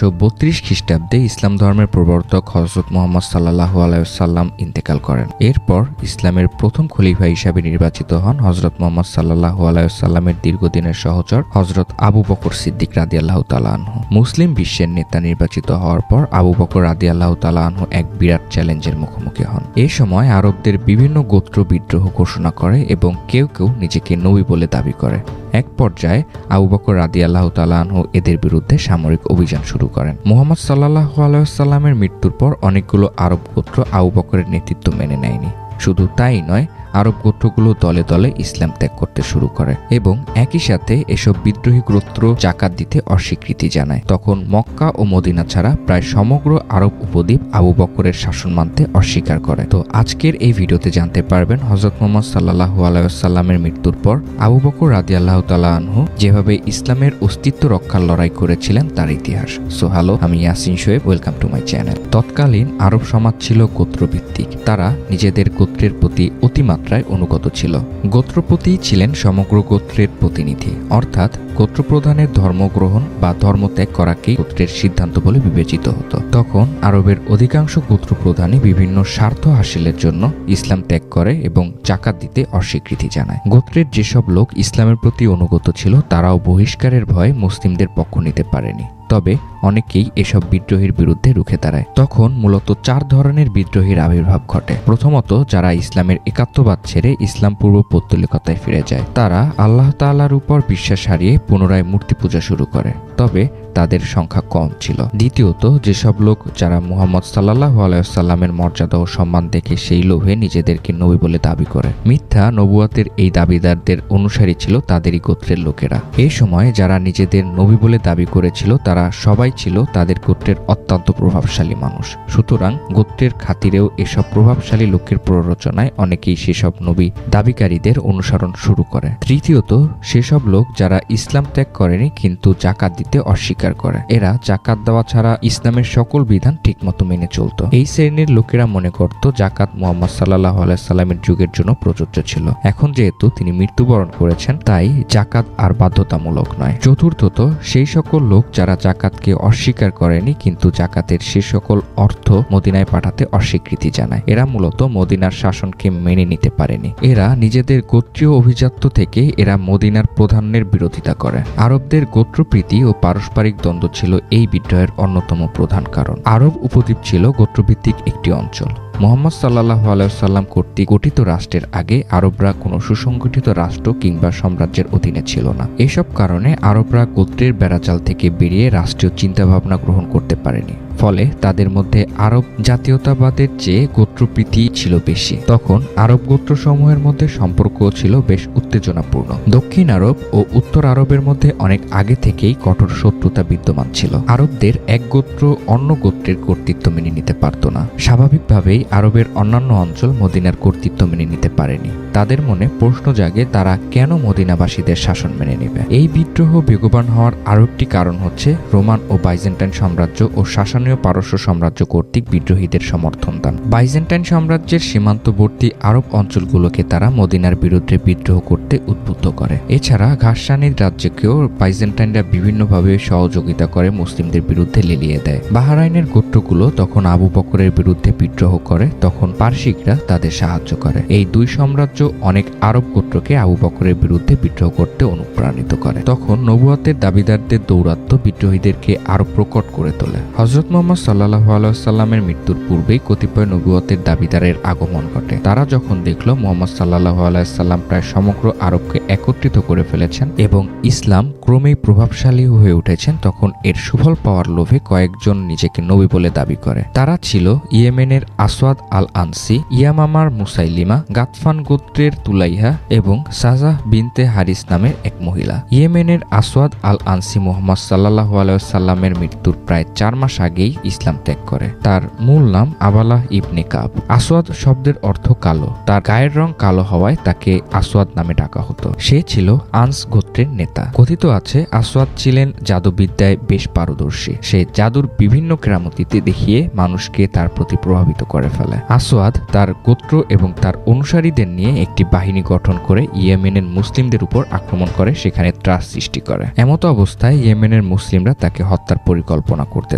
632 খ্রিস্টাব্দে ইসলাম ধর্মের প্রবর্তক হযরত মুহাম্মদ সাল্লাল্লাহু আলাইহি ওয়াসাল্লাম ইন্তেকাল করেন। এরপর ইসলামের প্রথম খলিফা হিসাবে নির্বাচিত হন হযরত মুহাম্মদ সাল্লাল্লাহু আলাইহি ওয়াসাল্লামের দীর্ঘদিনের সহচর হযরত আবু বকর সিদ্দিক রাদিয়াল্লাহু তাআলা আনহু। মুসলিম বিশ্বের নেতা নির্বাচিত হওয়ার পর আবু বকর রাদিয়াল্লাহু তাআলা আনহু এক বিরাট চ্যালেঞ্জের মুখোমুখি হন। এই সময় আরবদের বিভিন্ন গোত্র বিদ্রোহ ঘোষণা করে এবং কেউ কেউ নিজেকে নবী বলে দাবি করে। এক পর্যায়ে আবু বকর রাদিয়াল্লাহু তাআলা আনহু এদের বিরুদ্ধে সামরিক অভিযান শুরু করেন। মুহাম্মদ সাল্লাল্লাহু আলাইহি ওয়াসাল্লামের মৃত্যুর পর অনেকগুলো আরব গোত্র আবু বকরের নেতৃত্ব মেনে নেয়নি। শুধু তাই নয়, আরব গোত্রগুলো দলে দলে ইসলাম ত্যাগ করতে শুরু করে এবং একই সাথে এসব বিদ্রোহী গোত্র যাকাত দিতে অস্বীকৃতি জানায়। তখন মক্কা ও মদিনা ছাড়া প্রায় সমগ্র আরব উপদ্বীপ আবু বকরের শাসন মানতে অস্বীকার করে। তো আজকের এই ভিডিওতে জানতে পারবেন হযরত মুহাম্মদ সাল্লাল্লাহু আলাইহি ওয়াসাল্লামের মৃত্যুর পর আবু বকর রাদিয়াল্লাহু তাআলা আনহু যেভাবে ইসলামের অস্তিত্ব রক্ষার লড়াই করেছিলেন তার ইতিহাস। সো হ্যালো, আমি Yasin Shoaib, welcome to my channel. তৎকালীন আরব সমাজ ছিল গোত্রভিত্তিক। তারা নিজেদের গোত্রের প্রতি অতিমাত্রায় অনুগত ছিল। গোত্রপতি ছিলেন সমগ্র গোত্রের প্রতিনিধি, অর্থাৎ গোত্রপ্রধানের ধর্মগ্রহণ বা ধর্মত্যাগ করাকেই গোত্রের সিদ্ধান্ত বলে বিবেচিত হতো। তখন আরবের অধিকাংশ গোত্রপ্রধানই বিভিন্ন স্বার্থ হাসিলের জন্য ইসলাম ত্যাগ করে এবং যাকাত দিতে অস্বীকৃতি জানায়। গোত্রের যেসব লোক ইসলামের প্রতি অনুগত ছিল তারাও বহিষ্কারের ভয়ে মুসলিমদের পক্ষ নিতে পারেনি। তবে অনেকেই এসব বিদ্রোহীর বিরুদ্ধে রুখে দাঁড়ায়। তখন মূলত 4 ধরনের বিদ্রোহীর আবির্ভাব ঘটে। প্রথমত, যারা ইসলামের একাত্মবাদ ছেড়ে ইসলাম পূর্ব পৌত্তলিকতায় ফিরে যায়। তারা আল্লাহ তাআলার উপর বিশ্বাস হারিয়ে পুনরায় মূর্তি পূজা শুরু করে, তবে তাদের সংখ্যা কম ছিল। দ্বিতীয়ত, যেসব লোক যারা মুহাম্মদ সাল্লাল্লাহু আলাইহি ওয়াসাল্লামের মর্যাদা ও সম্মান দেখে সেই লোভে নিজেদেরকে নবী বলে দাবি করে। মিথ্যা নবুয়াতের এই দাবিদারদের অনুসারী ছিল তাদেরই গোত্রের লোকেরা। এই সময় যারা নিজেদের নবী বলে দাবি করেছিল তারা সবাই ছিল তাদের গোত্রের অত্যন্ত প্রভাবশালী মানুষ। সুতরাং গোত্রের খাতিরেও এসব প্রভাবশালী লোকের প্ররোচনায় অনেকেই সেসব নবী দাবিকারীদের অনুসরণ শুরু করে। তৃতীয়ত, সেসব লোক যারা ইসলাম ত্যাগ করেনি কিন্তু যাকাত দিতে অস্বীকার করে। এরা যাকাত দেওয়া ছাড়া ইসলামের সকল বিধান ঠিকমতো মেনে চলত। এই শ্রেণীর লোকেরা মনে করত যাকাত মুহাম্মদ সাল্লাল্লাহু আলাইহি সাল্লামের যুগের জন্য প্রযোজ্য ছিল। এখন যেহেতু তিনি মৃত্যুবরণ করেছেন তাই যাকাত আর বাধ্যতামূলক নয়। চতুর্থত, সেই সকল লোক যারা যাকাতকে অস্বীকার করেনি কিন্তু যাকাতের সে সকল অর্থ মদিনায় পাঠাতে অস্বীকৃতি জানায়। এরা মূলত মদিনার শাসনকে মেনে নিতে পারেনি। এরা নিজেদের গোত্রীয় অভিজাত্য থেকে এরা মদিনার প্রধানের বিরোধিতা করে। আরবদের গোত্রপ্রীতি ও পারস্পরিক দ্বন্দ্ব ছিল এই বিদ্রোহের অন্যতম প্রধান কারণ। আরব উপদ্বীপ ছিল গোত্রভিত্তিক একটি অঞ্চল। মুহাম্মদ সাল্লাল্লাহু আলাইহি ওয়াসাল্লাম কর্তৃক গঠিত রাষ্ট্রের আগে আরবরা কোনো সুসংগঠিত রাষ্ট্র কিংবা সাম্রাজ্যের অধীনে ছিল না। এসব কারণে আরবরা গোত্রের বেড়াজাল থেকে বেরিয়ে রাষ্ট্রীয় চিন্তাভাবনা গ্রহণ করতে পারেনি। ফলে তাদের মধ্যে আরব জাতীয়তাবাদের চেয়ে গোত্রপ্রীতি ছিল বেশি। তখন আরব গোত্রসমূহের মধ্যে সম্পর্ক ছিল বেশ উত্তেজনাপূর্ণ। দক্ষিণ আরব ও উত্তর আরবের মধ্যে অনেক আগে থেকেই কঠোর শত্রুতা বিদ্যমান ছিল। আরবদের এক গোত্র অন্য গোত্রের কর্তৃত্ব মেনে নিতে পারত না। স্বাভাবিকভাবেই আরবের অন্যান্য অঞ্চল মদিনার কর্তৃত্ব মেনে নিতে পারেনি। তাদের মনে প্রশ্ন জাগে তারা কেন মদিনাবাসীদের শাসন মেনে নেবে। এই বিদ্রোহ বেগবান হওয়ার আরও একটি কারণ হচ্ছে রোমান ও বাইজেন্টাইন সাম্রাজ্য ও শাসনীয় পারস্য সাম্রাজ্য কর্তৃক বিদ্রোহীদের সমর্থন দান। বাইজেন্টাইন সাম্রাজ্যের সীমান্তবর্তী আরব অঞ্চলগুলোকে তারা মদিনার বিরুদ্ধে বিদ্রোহ করতে উদ্বুদ্ধ করে। এছাড়া ঘাসসানির রাজ্যকেও বাইজেন্টাইনরা বিভিন্নভাবে সহযোগিতা করে মুসলিমদের বিরুদ্ধে লেলিয়ে দেয়। বাহরাইনের গোত্রগুলো তখন আবু বকরের বিরুদ্ধে বিদ্রোহ করে, তখন পারসিকরা তাদের সাহায্য করে। এই দুই সাম্রাজ্য অনেক আরব গোত্রকে আবু বকরের বিরুদ্ধে বিদ্রোহ করতে অনুপ্রাণিত করে। তখন নবুয়তের দাবিদারদের দৌরাত্ম্য বিদ্রোহীদেরকে আরো প্রকট করে তোলে। হযরত মুহাম্মদ সাল্লাল্লাহু আলাইহি ওয়াসাল্লামের মৃত্যুর পূর্বেই কতিপয় নবুয়তের দাবিদারের আগমন ঘটে। তারা যখন দেখল মুহাম্মদ সাল্লাল্লাহু আলাইহি ওয়াসাল্লাম প্রায় সমগ্র আরবকে একত্রিত করে ফেলেছেন এবং ইসলাম ক্রমেই প্রভাবশালী হয়ে উঠেছেন, তখন এর সুফল পাওয়ার লোভে কয়েকজন নিজেকে নবী বলে দাবি করে। তারা ছিল ইয়েমেনের আসওয়াদ আল আনসি, ইয়ামামার মুসাইলিমা, গাতফান গোত্রের তুলাইহা এবং সাজাহ বিনতে হারিস নামের এক মহিলা। ইয়েমেনের আসওয়াদ আল আনসি মুহাম্মদ সাল্লাল্লাহু আলাইহি ওয়াসাল্লামের মৃত্যুর প্রায় 4 মাস আগে থেকেই ইসলাম ত্যাগ করে। তার মূল নাম আবালাহ ইবনে কাব। আসওয়াদ শব্দের অর্থ কালো। তার গায়ের রং কালো হওয়ায় তাকে আসওয়াদ নামে ডাকা হতো। সে ছিল আনস গোত্রের নেতা। কথিত আছে আসওয়াদ ছিলেন জাদুবিদ্যায় বেশ পারদর্শী। সে জাদুর বিভিন্ন কেরামতিতে দেখিয়ে মানুষকে তার প্রতি প্রভাবিত করে ফেলে। আসওয়াদ তার গোত্র এবং তার অনুসারীদের নিয়ে একটি বাহিনী গঠন করে ইয়েমেনের মুসলিমদের উপর আক্রমণ করে, সেখানে ত্রাস সৃষ্টি করে। এমত অবস্থায় ইয়েমেনের মুসলিমরা তাকে হত্যার পরিকল্পনা করতে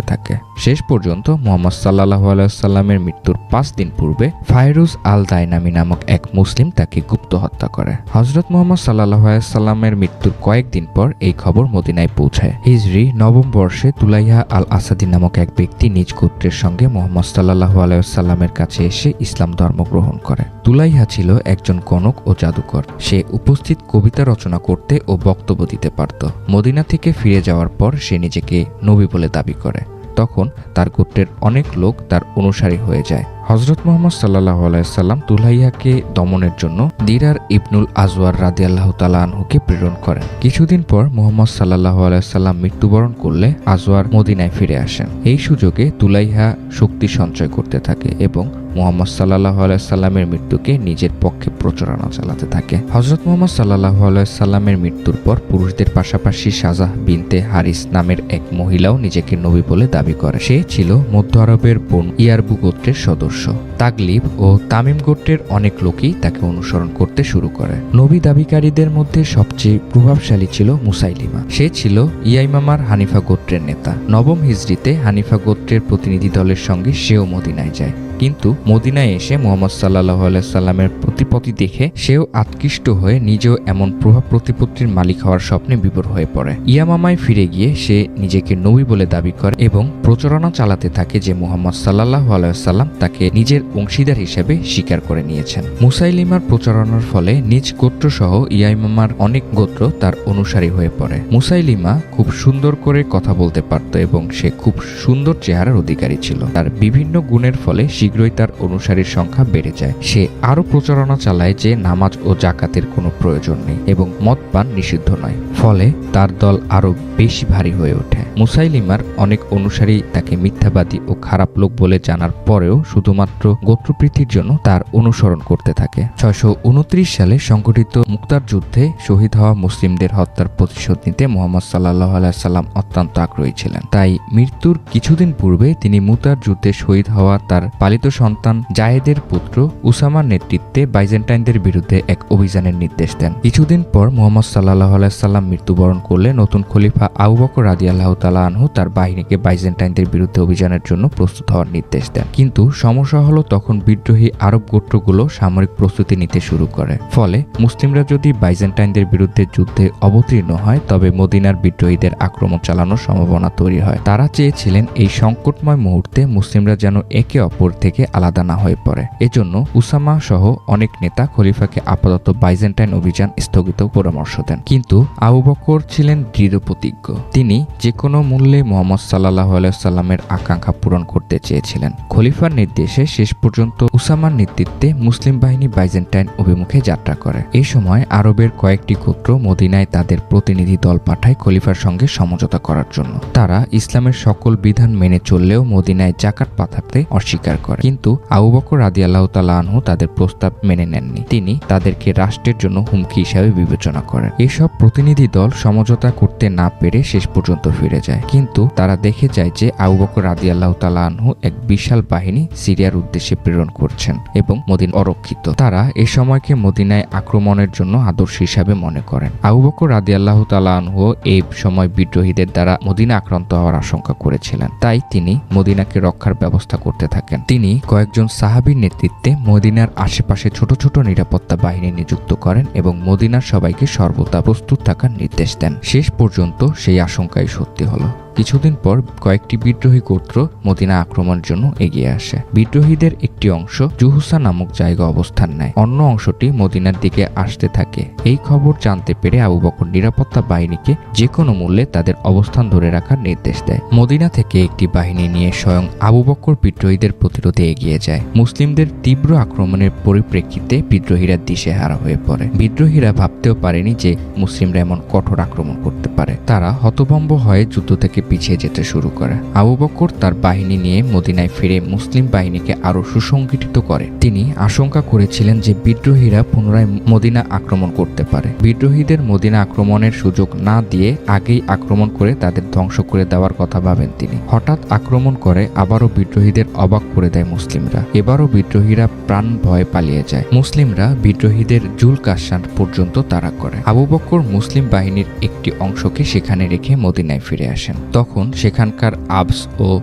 থাকে। শেষ পর্যন্ত মুহাম্মদ সাল্লাল্লাহু আলাইহি ওয়াসাল্লামের মৃত্যুর 5 দিন পূর্বে ফায়রুজ আল দাইনামি নামক এক মুসলিম তাকে গুপ্ত হত্যা করে। হযরত মুহাম্মদ সাল্লাল্লাহু আলাইহি ওয়াসাল্লামের মৃত্যুর কয়েকদিন পর এই খবর মদিনায় পৌঁছায়। হিজরি নবম বর্ষে তুলাইহা আল আসাদি নামক এক ব্যক্তি নিজ গোত্রের সঙ্গে মুহাম্মদ সাল্লাল্লাহু আলাইহি ওয়াসাল্লামের কাছে এসে ইসলাম ধর্ম গ্রহণ করে। তুলাইহা ছিল একজন গণক ও জাদুকর। সে উপস্থিত কবিতা রচনা করতে ও বক্তব্য দিতে পারত। মদিনা থেকে ফিরে যাওয়ার পর সে নিজেকে নবী বলে দাবি করে। তখন তার গোত্রের অনেক লোক তার অনুসারী হয়ে যায়। হযরত মুহাম্মদ সাল্লাল্লাহু আলাইহি ওয়াসাল্লাম তুলাইহাকে দমনের জন্য দিরার ইবনুল আজওয়ার রাদিয়াল্লাহু তাআলা আনহুকে প্রেরণ করেন। কিছুদিন পর মুহাম্মদ সাল্লাল্লাহু আলাইহি ওয়াসাল্লাম মৃত্যুবরণ করলে আজওয়ার মদিনায় ফিরে আসেন। এই সুযোগে তুলাইহা শক্তি সঞ্চয় করতে থাকে এবং মুহাম্মদ সাল্লাল্লাহু আলাইহি ওয়াসাল্লামের মৃত্যুকে নিজের পক্ষে প্রচারণা চালাতে থাকে। হযরত মুহাম্মদ সাল্লাল্লাহু আলাইহি ওয়াসাল্লামের মৃত্যুর পর পুরুষদের পাশাপাশি সাজাহ বিনতে হারিস নামের এক মহিলাও নিজেকে নবী বলে দাবি করে। সে ছিল মধ্য আরবের বনু ইয়ারবু গোত্রের সদস্য। তাগলিব ও তামিম গোত্রের অনেক লোকই তাকে অনুসরণ করতে শুরু করে। নবী দাবিকারীদের মধ্যে সবচেয়ে প্রভাবশালী ছিল মুসাইলিমা। সে ছিল ইয়াইমামার হানিফা গোত্রের নেতা। নবম হিজরিতে হানিফা গোত্রের প্রতিনিধি দলের সঙ্গে সেও মদিনায় যায়। কিন্তু মদিনায় এসে মুহাম্মদ সাল্লাল্লাহু আলাইহি ওয়াসাল্লামের প্রতিপত্তি দেখে সেও আকৃষ্ট হয়ে নিজেও এমন প্রভাব প্রতিপত্তির মালিক হওয়ার স্বপ্নে বিভোর হয়ে পড়ে। ইয়ামামায় ফিরে গিয়ে সে নিজেকে নবী বলে দাবি করে এবং প্রচারণা চালাতে থাকে যে মুহাম্মদ সাল্লাল্লাহু আলাইহি ওয়াসাল্লাম তাকে নিজের অংশীদার হিসেবে স্বীকার করে নিয়েছেন। মুসাইলিমার প্রচারণার ফলে নিজ গোত্র সহ ইয়ামামার অনেক গোত্র তার অনুসারী হয়ে পড়ে। মুসাইলিমা খুব সুন্দর করে কথা বলতে পারত এবং সে খুব সুন্দর চেহারার অধিকারী ছিল। তার বিভিন্ন গুণের ফলে শীঘ্রই তার অনুসারীর সংখ্যা বেড়ে যায়। সে আরো প্রচারণা চালায় যে নামাজ ও জাকাতের কোনো প্রয়োজন নেই এবং মদ পান নিষিদ্ধ নয়। ফলে তার দল আরো বেশি ভারী হয়ে ওঠে। মুসাইলিমার অনেক অনুসারী তাকে মিথ্যাবাদী ও খারাপ লোক বলে জানার পরেও শুধুমাত্র গোত্রপ্রীতির জন্য তার অনুসরণ করতে থাকে। 629 সালে সংঘটিত মুক্তার যুদ্ধে শহীদ হওয়া মুসলিমদের হত্যার প্রতিশোধ নিতে মুহাম্মদ সাল্লাল্লাহু আলাইহি ওয়াসাল্লাম অত্যন্ত আগ্রহী ছিলেন। তাই মৃত্যুর কিছুদিন পূর্বে তিনি মুতার যুদ্ধে শহীদ হওয়া তার পালিত সন্তান জায়েদের পুত্র উসামার নেতৃত্বে বাইজেন্টাইনদের বিরুদ্ধে এক অভিযানের নির্দেশ দেন। কিছুদিন পর মুহাম্মদ সাল্লাল্লাহু আলাইহি ওয়াসাল্লাম মৃত্যুবরণ করলে নতুন খলিফা আবু বকর রাদিয়াল্লাহু তাআলা আনহু তার বাহিনীকে বাইজেন্টাইনদের বিরুদ্ধে অভিযানের জন্য প্রস্তুত হওয়ার নির্দেশ দেন। কিন্তু সমস্যা হলো তখন বিদ্রোহী আরব গোত্রগুলো সামরিক প্রস্তুতি নিতে শুরু করে। ফলে মুসলিমরা যদি বাইজেন্টাইনদের বিরুদ্ধে যুদ্ধে অবতীর্ণ হয় তবে মদিনার বিদ্রোহীদের আক্রমণ চালানোর সম্ভাবনা তৈরি হয়। তারা চেয়েছিলেন এই সংকটময় মুহূর্তে মুসলিমরা যেন একে অপর থেকে আলাদা না হয়ে পড়ে। এজন্য উসামা সহ অনেক নেতা খলিফাকে আপাতত বাইজেন্টাইন অভিযান স্থগিত পরামর্শ দেন। কিন্তু আবু বকর ছিলেন দৃঢ় প্রতিজ্ঞ। তিনি যে কোনো মূল্যে মুহাম্মদ সাল্লাল্লাহু আলাইহি ওয়াসাল্লামের আকাঙ্ক্ষা পূরণ করতে চেয়েছিলেন। খলিফার নির্দেশে শেষ পর্যন্ত উসামার নেতৃত্বে মুসলিম বাহিনী বাইজেন্টাইন অভিমুখে যাত্রা করে। এই সময় আরবের কয়েকটি গোত্র মদিনায় তাদের প্রতিনিধি দল পাঠায় খলিফার সঙ্গে সমঝোতা করার জন্য। তারা ইসলামের সকল বিধান মেনে চললেও মদিনায় জাকাত পাঠাতে অস্বীকার করে। কিন্তু আবু বকর রাদিয়াল্লাহু তাআলা আনহু তাদের প্রস্তাব মেনে নেননি। তিনি তাদেরকে রাষ্ট্রের জন্য হুমকি হিসাবে বিবেচনা করেন। এসব প্রতিনিধি দল সমঝোতা করতে না পেরে শেষ পর্যন্ত ফিরে যায়। কিন্তু তারা দেখে যায় যে আবু বকর রাদিয়াল্লাহু তাআলা আনহু এক বিশাল বাহিনী সিরিয়ার উদ্দেশ্যে প্রেরণ করছেন এবং মদিনা অরক্ষিত। তারা এ সময়কে মদিনায় আক্রমণের জন্য আদর্শ হিসাবে মনে করেন। আবু বকর রাদিয়াল্লাহু তাআলা আনহু এই সময় বিদ্রোহীদের দ্বারা মদিনা আক্রান্ত হওয়ার আশঙ্কা করেছিলেন। তাই তিনি মদিনাকে রক্ষার ব্যবস্থা করতে থাকেন। তিনি কয়েকজন সাহাবীর নেতৃত্বে মদিনার আশেপাশে ছোট ছোট নিরাপত্তা বাহিনী নিযুক্ত করেন এবং মদিনার সবাইকে সর্বদা প্রস্তুত থাকার নির্দেশ দেন। শেষ পর্যন্ত সেই আশঙ্কাই সত্যি হলো। কিছুদিন পর কয়েকটি বিদ্রোহী গোত্র মদিনা আক্রমণের জন্য এগিয়ে আসে। বিদ্রোহীদের একটি অংশ জুহুসা নামক জায়গা অবস্থান নেয়, অন্য অংশটি মদিনার দিকে আসতে থাকে। এই খবর জানতে পেরে আবু বকর নিরাপত্তা বাহিনীকে যে কোনো মূল্যে তাদের অবস্থান ধরে রাখার নির্দেশ দেয়। মদিনা থেকে একটি বাহিনী নিয়ে স্বয়ং আবু বকর বিদ্রোহীদের প্রতিরোধে এগিয়ে যায়। মুসলিমদের তীব্র আক্রমণের পরিপ্রেক্ষিতে বিদ্রোহীরা দিশেহারা হয়ে পড়ে। বিদ্রোহীরা ভাবতেও পারেনি যে মুসলিমরা এমন কঠোর আক্রমণ করতে পারে। তারা হতভম্ব হয়ে যুদ্ধ থেকে পিছিয়ে যেতে শুরু করে। আবু বকর তার বাহিনী নিয়ে মদিনায় ফিরে মুসলিম বাহিনীকে আরো সুসংগঠিত করে। তিনি আশঙ্কা করেছিলেন যে বিদ্রোহীরা পুনরায় মদিনা আক্রমণ করতে পারে। বিদ্রোহীদের মদিনা আক্রমণের সুযোগ না দিয়ে আগেই আক্রমণ করে তাদের ধ্বংস করে দেওয়ার কথা ভাবেন তিনি। হঠাৎ আক্রমণ করে আবারও বিদ্রোহীদের অবাক করে দেয় মুসলিমরা। এবারও বিদ্রোহীরা প্রাণ ভয়ে পালিয়ে যায়। মুসলিমরা বিদ্রোহীদের জুল কাসান পর্যন্ত তাড়া করে। আবু বকর মুসলিম বাহিনীর একটি অংশকে সেখানে রেখে মদিনায় ফিরে আসেন। তখন সেখানকার আবস ও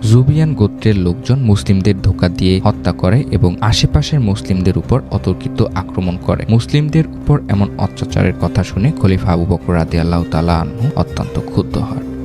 জুবিয়ান গোত্রের লোকজন মুসলিমদের ধোঁকা দিয়ে হত্যা করে এবং আশেপাশের মুসলিমদের উপর অতর্কিত আক্রমণ করে। মুসলিমদের উপর এমন অত্যাচারের কথা শুনে খলিফা আবু বকর রাদিয়াল্লাহু তাআলা আনহু অত্যন্ত ক্ষুব্ধ হন।